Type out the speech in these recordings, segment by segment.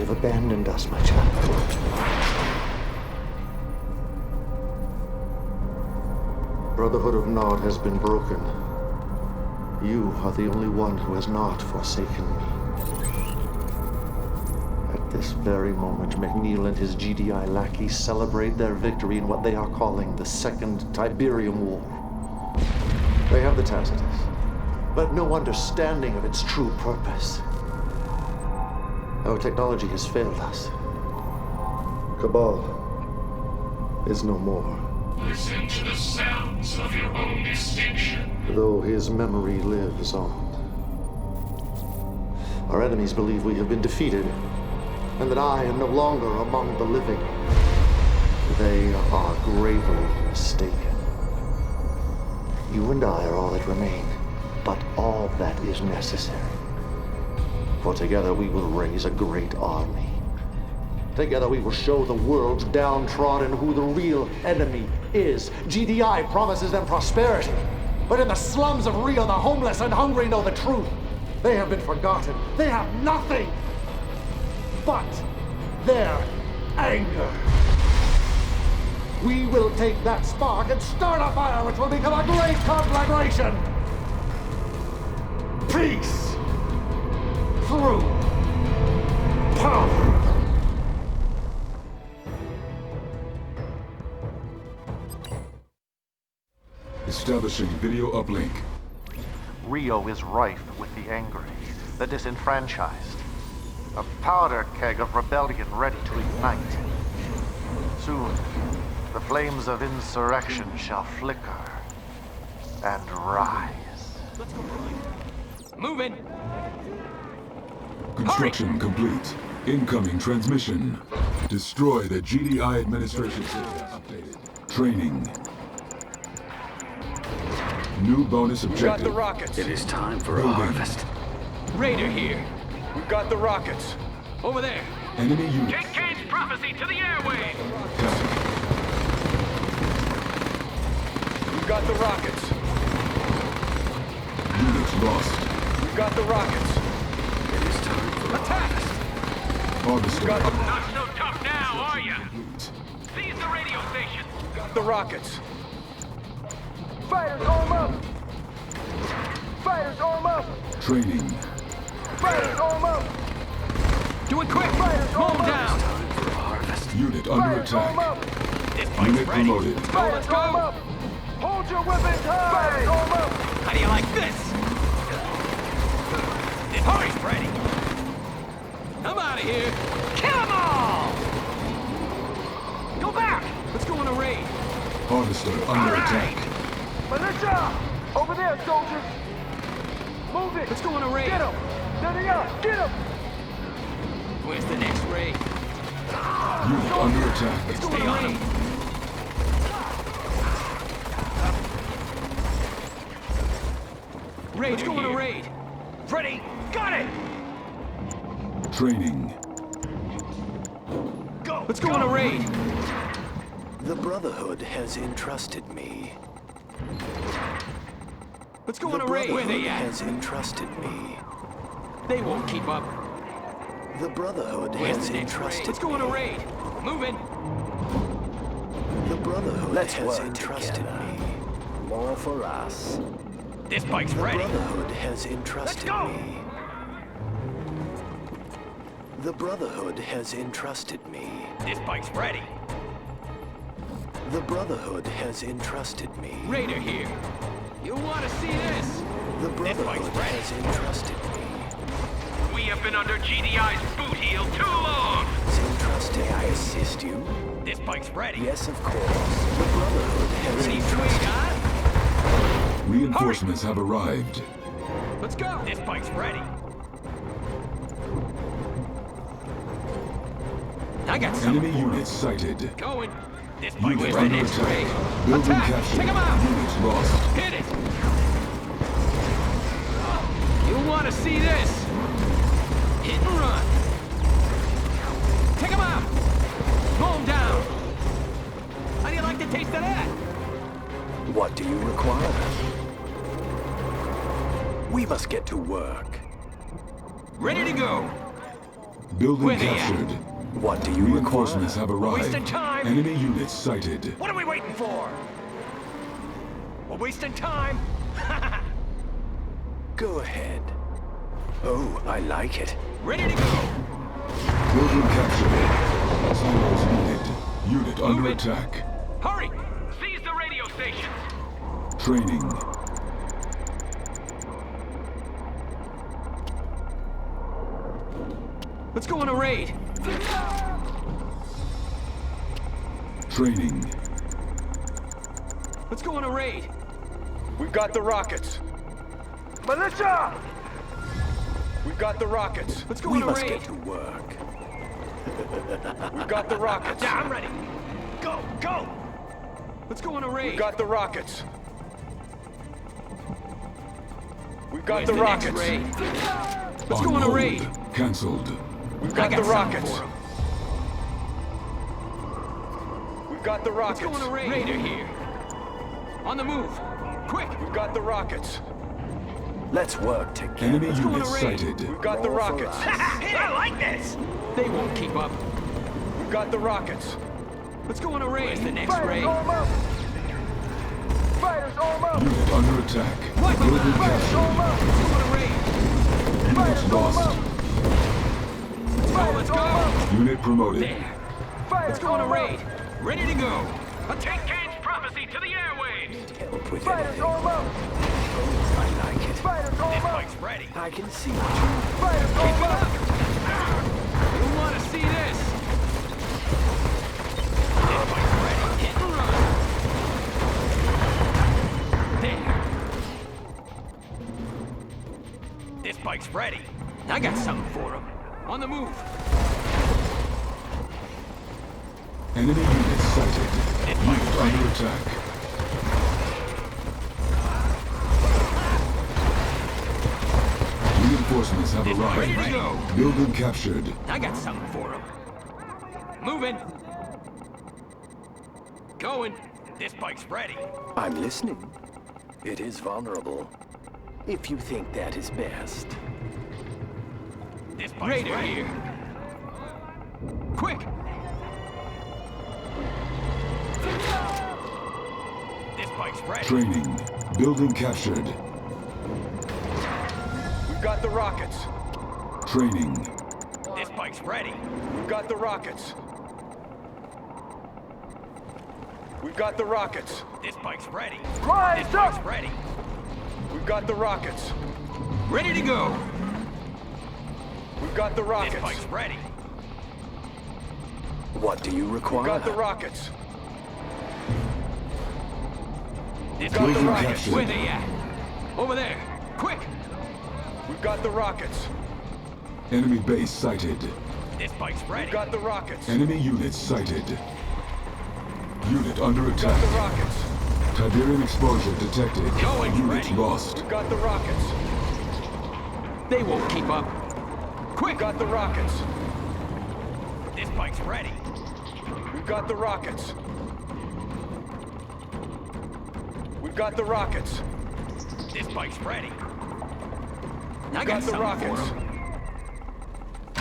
have abandoned us, my child. Brotherhood of Nod has been broken. You are the only one who has not forsaken me. At this very moment, McNeil and his GDI lackeys celebrate their victory in what they are calling the Second Tiberium War. They have the Tacitus, but no understanding of its true purpose. Our technology has failed us. Cabal is no more. Listen to the sounds of your own extinction. Though his memory lives on. Our enemies believe we have been defeated, and that I am no longer among the living. They are gravely mistaken. You and I are all that remain, but all that is necessary. For together we will raise a great army. Together we will show the world downtrodden who the real enemy is. GDI promises them prosperity, but in the slums of Rio, the homeless and hungry know the truth. They have been forgotten. They have nothing but their anger. We will take that spark and start a fire which will become a great conflagration. Peace through power. Establishing video uplink. Rio is rife with the angry, the disenfranchised. A powder keg of rebellion ready to ignite. Soon, the flames of insurrection shall flicker and rise. Moving! Construction complete. Incoming transmission. Destroy the GDI administration system. Updated. Training. New bonus We objective. got the rockets. It is time for a Building. harvest. Raider here. We've got the rockets. Over there. Enemy units. Take Kane's prophecy to the airwaves. We've got the rockets. Units lost. We've got the rockets. It is time for a Attack! Harvester. Got the, Not so tough now, are ya? Complete. Seize the radio station. got the rockets. Fighters, arm up! Fighters, arm up! Training. Fighters, arm up! Do it quick! Fighters, Mow arm them up! down! time for a harvest. Unit under Fighters, arm attack. up! This Unit fight's ready. promoted. Let's Fighters, arm go! up! Hold your weapons high! Fighters, arm up! How do you like this? This fight's ready. I'm out of here. Kill them all! Go back! Let's go on a raid. Harvester under attack. Militia! Over there, soldiers! Move it! Let's go on a raid. Get him! There they are! Get him! Where's the next raid? Unit under attack. Let's go on a raid. Let's go on a raid. Ready? Got it! Training. Go! Let's go on a raid. The Brotherhood has entrusted me. Let's go The on a raid. Where Brotherhood they at? has entrusted me. They won't keep up. The Brotherhood Where's has the next raid? entrusted Let's go on a me. raid. Moving. The Brotherhood Let's has work entrusted together. me. More for us. This bike's The ready. Brotherhood has entrusted go. me. The Brotherhood has entrusted me. This bike's ready. The Brotherhood has entrusted me. Raider here. You want to see this? The bike's Brotherhood ready. has entrusted me. We have been under GDI's boot heel too long. Has entrusted May I me. assist you? This bike's ready. Yes, of course. The Brotherhood has Pretty sweet, entrusted huh? Reinforcements have arrived. Let's go. This bike's ready. I got something. Enemy units sighted. Going. This bike Unit is the under next raid. attack. Building Attack! captured. Take 'em out! Units lost. Hit it. You want to see this? Hit and run. Take 'em out. Mow 'em down. How do you like the taste of that? What do you require? We must get to work. Ready to go. Building Where they at? captured. What do you Reinforcements require? have arrived. wasting time. Enemy units sighted. What are we waiting for? We're wasting time. Go ahead. Oh, I like it. Ready to go. Building captured. Silos needed. Unit under Move it. attack. Hurry! Seize the radio stations! Training. Let's go on a raid. Training. Let's go on a raid. We've got the rockets. Militia! We've got the rockets. Let's go We on a must raid. get to work. We've got the rockets. Yeah, I'm ready. Go, go. Let's go on a raid. We've got the rockets. We've got Where's the next rockets. raid? Let's go on a hold. raid. Cancelled. We've I got the got something rockets. for 'em. We've got the Let's rockets. go on a raid. Raider here. On the move. Quick. We've got the rockets. Let's work together. Enemy go on a units raid. sighted. We've got the Roll for rockets. us. I like this. They won't keep up. We've got the rockets. Let's go on a raid. Where's the next Fighters raid? arm up! Fighters arm up! Unit under attack. What? Building Fighters captured. arm up! Let's go on a raid. Units Fighters arm lost. up! Fighters let's arm go. up! Unit promoted. There. Fighters Let's go on a arm up! raid. Ready to go. Take Kane's prophecy to the airwaves! Help with Fighters anything. arm up! Oh, I like it. Fighters arm up! Mike's ready. I can see what you... Fighters arm up! You want to see this? Mike's ready. Hit and run. There. This bike's ready. I got something for him. On the move. Enemy units sighted. Unit under attack. Reinforcements have Ready to arrived. go. Building captured. I got something for him. Moving. Going. This bike's ready. I'm listening. It is vulnerable. If you think that is best. This bike's Raider ready. Here. Quick. This bike's ready. Training. Building captured. We've got the rockets. Training. This bike's ready. We've got the rockets. We've got the rockets. This bike's ready. Rise This bike's up! ready. We've got the rockets. Ready to go. We've got the This rockets. bike's ready. What do you require? We've got the rockets. This Got the bike's ready. rockets. Where they at? Over there. Quick. We've got the rockets. Enemy base sighted. This bike's ready. We've got the rockets. Enemy units sighted. Unit under We've got the attack. rockets. Tiberian exposure detected. Going, Units ready. lost. We've got the rockets. They won't keep up. Quick. We've got the rockets. This bike's ready. We've got the rockets. We've got the rockets. This bike's ready. I We've got got the something for rockets. 'em.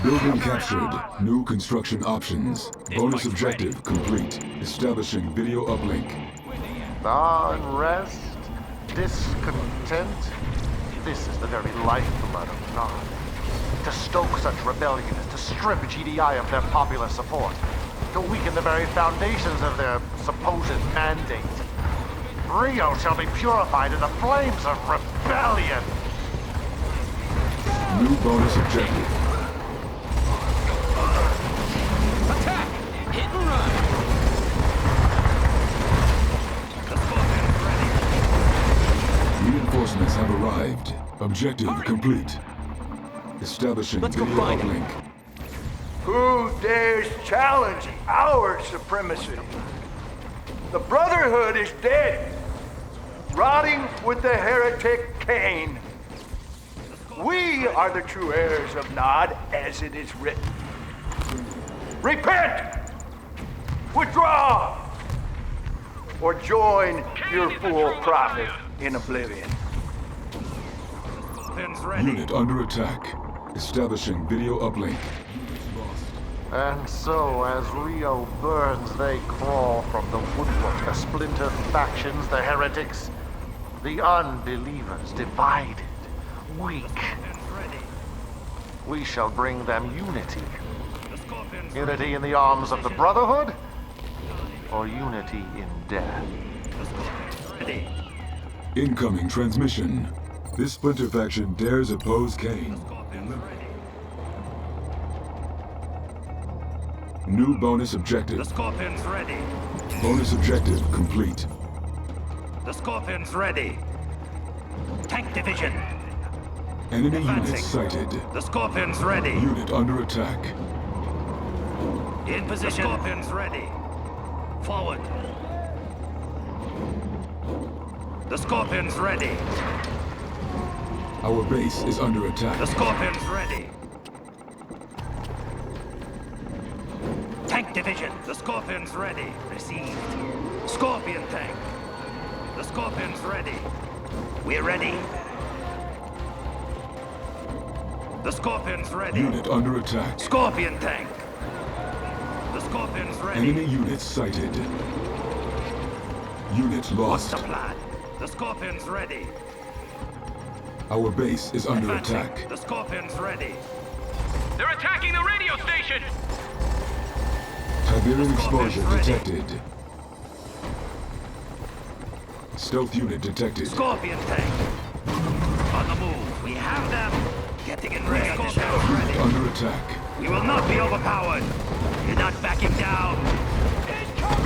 Building captured. New construction options. Bonus bike's objective complete. Establishing video uplink. Unrest, discontent. This is the very lifeblood of Nod. To stoke such rebellion is to strip GDI of their popular support, to weaken the very foundations of their supposed mandate. Rio shall be purified in the flames of rebellion. New bonus objective. Attack! Hit and run! Reinforcements have arrived. Objective Hurry. complete. Establishing Let's go video find 'em. uplink. Who dares challenge our supremacy? The Brotherhood is dead, rotting with the heretic Kane. We are the true heirs of Nod, as it is written. Repent! Withdraw! Or join your fool prophet in oblivion. Pins ready. Unit under attack. Establishing video uplink. And so, as Rio burns, they crawl from the woodwork, the splintered factions, the heretics, the unbelievers, divided, weak. We shall bring them unity. Unity in the arms of the Brotherhood, or unity in death. Incoming transmission. This splinter faction dares oppose Kane. New bonus objective. The Scorpion's ready. Bonus objective complete. The Scorpion's ready. Tank division. Enemy Advancing. unit sighted. The Scorpion's ready. Unit under attack. In position. The Scorpion's ready. Forward. The Scorpion's ready. Our base is under attack. The Scorpion's ready. Tank division. The Scorpion's ready. Received. Scorpion tank. The Scorpion's ready. We're ready. The Scorpion's ready. Unit under attack. Scorpion tank. The Scorpion's ready. Enemy unit sighted. Unit What's lost. the plan? The Scorpion's ready. Our base is under Advancing. attack. The Scorpion's ready. They're attacking the radio station! Tiberian exposure Ready. detected. Stealth unit detected. Scorpion tank. On the move. We have them. Getting in range. Scorpion's Unit ready. under attack. We will not be overpowered. You're not backing down.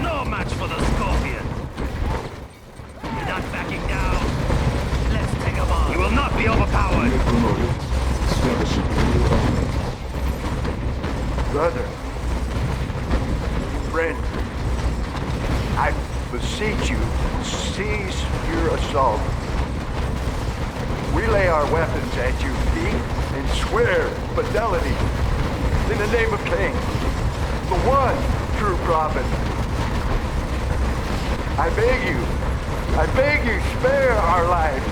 No match for the Scorpion. You're not backing down. Let's take them on. We will not be overpowered. Unit promoted. Establishing new army. Brother. Friend. I beseech you, cease your assault. We lay our weapons at your feet and swear fidelity in the name of Kane, the one true prophet. I beg you, spare our lives.